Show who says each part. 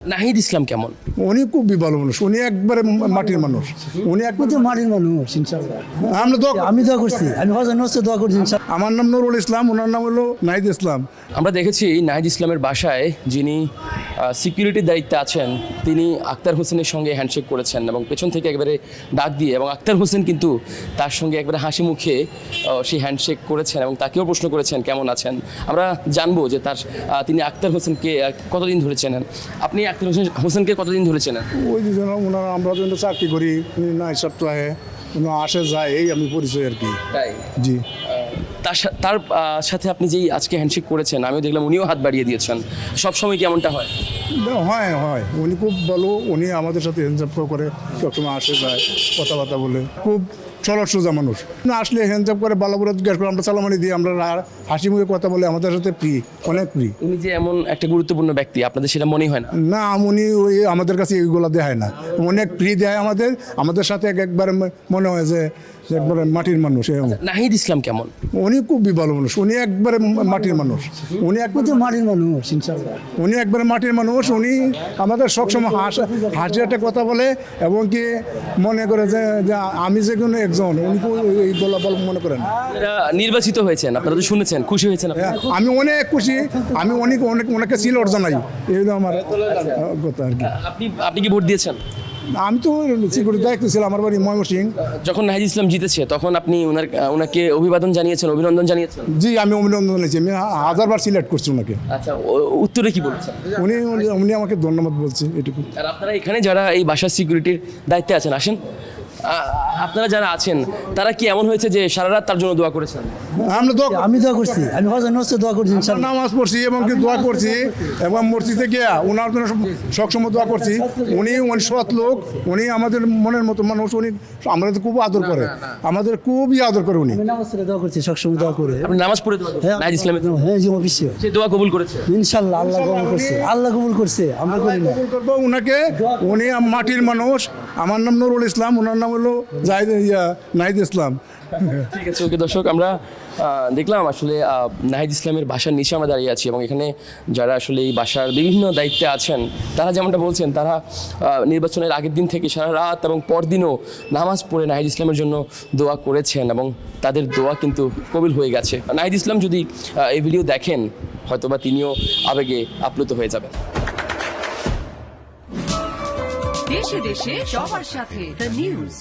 Speaker 1: নাহিদ ইসলাম কেমন?
Speaker 2: উনি খুব ভালো মানুষ, উনি একবারে মাটির মানুষ, উনি একবারে
Speaker 3: মাটির মানুষ ইনশাআল্লাহ।
Speaker 2: আমরা
Speaker 3: আমি দোয়া করছি, আমি হজরত নসে দোয়া করছি ইনশাআল্লাহ।
Speaker 2: আমার নাম নুরুল ইসলাম, ওনার নাম হলো নাহিদ ইসলাম।
Speaker 1: আমরা দেখেছি নাহিদ ইসলামের বাসায় যিনি সিকিউরিটির দায়িত্বে আছেন তিনি আক্তার হোসেনের সঙ্গে হ্যান্ডশেক করেছেন এবং পেছন থেকে একবারে ডাক দিয়ে, এবং আক্তার হোসেন কিন্তু তার সঙ্গে একবারে হাসি মুখে সেই হ্যান্ডশেক করেছেন এবং তাকেও প্রশ্ন করেছেন কেমন আছেন। আমরা জানবো যে তিনি আক্তার হোসেনকে কতদিন ধরে চেনেন। আপনি আক্তার হোসেনকে কতদিন ধরে চেনেন?
Speaker 2: ওই দুজন ওনারা, আমরা তো চাকরি করি না সপ্তাহে, আসে যায়, এই আমি পরিচয় আর কি।
Speaker 1: তাই?
Speaker 2: জি।
Speaker 1: তার সাথে আপনি যেই আজকে হ্যান্ডশেক করেছেন, আমিও দেখলাম উনিও হাত বাড়িয়ে দিয়েছেন। সবসময় কি এমনটা হয়?
Speaker 2: হয় হয়, উনি খুব ভালো, উনি আমাদের সাথে হ্যান্ডজাপ করে, সবসময় আসে যায়, কথাবার্তা বলে, খুব সরল সোজা মানুষ। না আসলে হ্যান্ডজাপ করে, ভালো করে জিজ্ঞাসা করে, আমরা সালামানি দিই, আমরা হাসি মুখে কথা বলে, আমাদের সাথে ফ্রি, অনেক ফ্রি।
Speaker 1: উনি যে এমন একটা গুরুত্বপূর্ণ ব্যক্তি, আপনাদের সেটা মনেই হয় না?
Speaker 2: না, উনি ওই আমাদের কাছে এইগুলো দেয় না, অনেক ফ্রি দেয় আমাদের সাথে একবার মনে হয় যে একবারে মাটির মানুষ।
Speaker 1: নাহিদ ইসলাম কেমন?
Speaker 2: উনি খুব ভালো মানুষ, উনি একবারে মাটির মানুষ, উনি একবারে
Speaker 3: মাটির মানুষ ইনশাআল্লাহ।
Speaker 2: উনি একবারে মাটির মানুষ। উনি আমাদের সবসময় হাসি একটা কথা বলে, এবং কি মনে করে যে আমি যে কোনো একজন, উনি এই বলা মনে করেন।
Speaker 1: নির্বাচিত হয়েছেন, আপনারা তো শুনেছেন, খুশি হয়েছেন আপনারা?
Speaker 2: আমি অনেক খুশি, আমি অনেকে সিলট জানাই, এই হলো আমার কথা আর কি।
Speaker 1: আপনি কি ভোট দিয়েছেন?
Speaker 2: আমি তো সিকিউরিটি দায়িত্ব ছিলাম, আমার বাড়ি ময়মনসিংহ।
Speaker 1: যখন নাহিদ ইসলাম জিতেছে তখন আপনি ওনাকে অভিবাদন জানিয়েছেন, অভিনন্দন জানিয়েছেন?
Speaker 2: জি, আমি অভিনন্দন জানিয়েছি, আমি 1000বার সিলেক্ট করছি ওনাকে।
Speaker 1: আচ্ছা, উত্তরে কি বলছেন?
Speaker 2: উনি আমাকে ধন্যবাদ বলছে, এটুকু।
Speaker 1: আর আপনারা এখানে যারা এই বাসার সিকিউরিটির দায়িত্বে আছেন, আসেন, আপনারা যারা আছেন তারা কি এমন হয়েছে যে সারা রাত তার জন্য দোয়া করেছেন?
Speaker 3: আমি দোয়া করছি, আমি হজরত নসে দোয়া করছি ইনশাআল্লাহ।
Speaker 2: নামাজ পড়ছি এবং কি দোয়া করছি, এবং মসজিদে গিয়া ওনার জন্য সবসময় দোয়া করছি। উনি সৎ লোক, উনি আমাদের মনের মতো মানুষ, উনি আমাদের খুব আদর করে, আমাদের খুবই আদর করে উনি।
Speaker 3: আমি নামাজ পড়ে দোয়া করছি, সবসময় দোয়া করে।
Speaker 1: আপনি নামাজ পড়ে দোয়া করেছেন নাহিদ ইসলামের?
Speaker 3: হ্যাঁ জি, অবশ্যই
Speaker 1: সে দোয়া কবুল করেছে
Speaker 3: ইনশাআল্লাহ। আল্লাহ কবুল করছে, আল্লাহ কবুল করছে, আমরা করি না।
Speaker 2: কবুল করবো উনাকে, উনি মাটির মানুষ। আমার নাম নুরুল ইসলাম, ওনার নাম হলো নাহিদ ইসলাম।
Speaker 1: ঠিক আছে, ওকে দর্শক, আমরা দেখলাম আসলে নাহিদ ইসলামের বাসার নিচে আমরা দাঁড়িয়ে আছি, এবং এখানে যারা আসলে এই বাসার বিভিন্ন দায়িত্বে আছেন তারা যেমনটা বলছেন, তারা নির্বাচনের আগের দিন থেকে সারা রাত এবং পরদিনও নামাজ পড়ে নাহিদ ইসলামের জন্য দোয়া করেছেন, এবং তাদের দোয়া কিন্তু কবুল হয়ে গেছে। নাহিদ ইসলাম যদি এই ভিডিও দেখেন, হয়তোবা তিনিও আবেগে আপ্লুত হয়ে যাবেন।
Speaker 4: দেশে দেশে সবার সাথে দ্য নিউজ।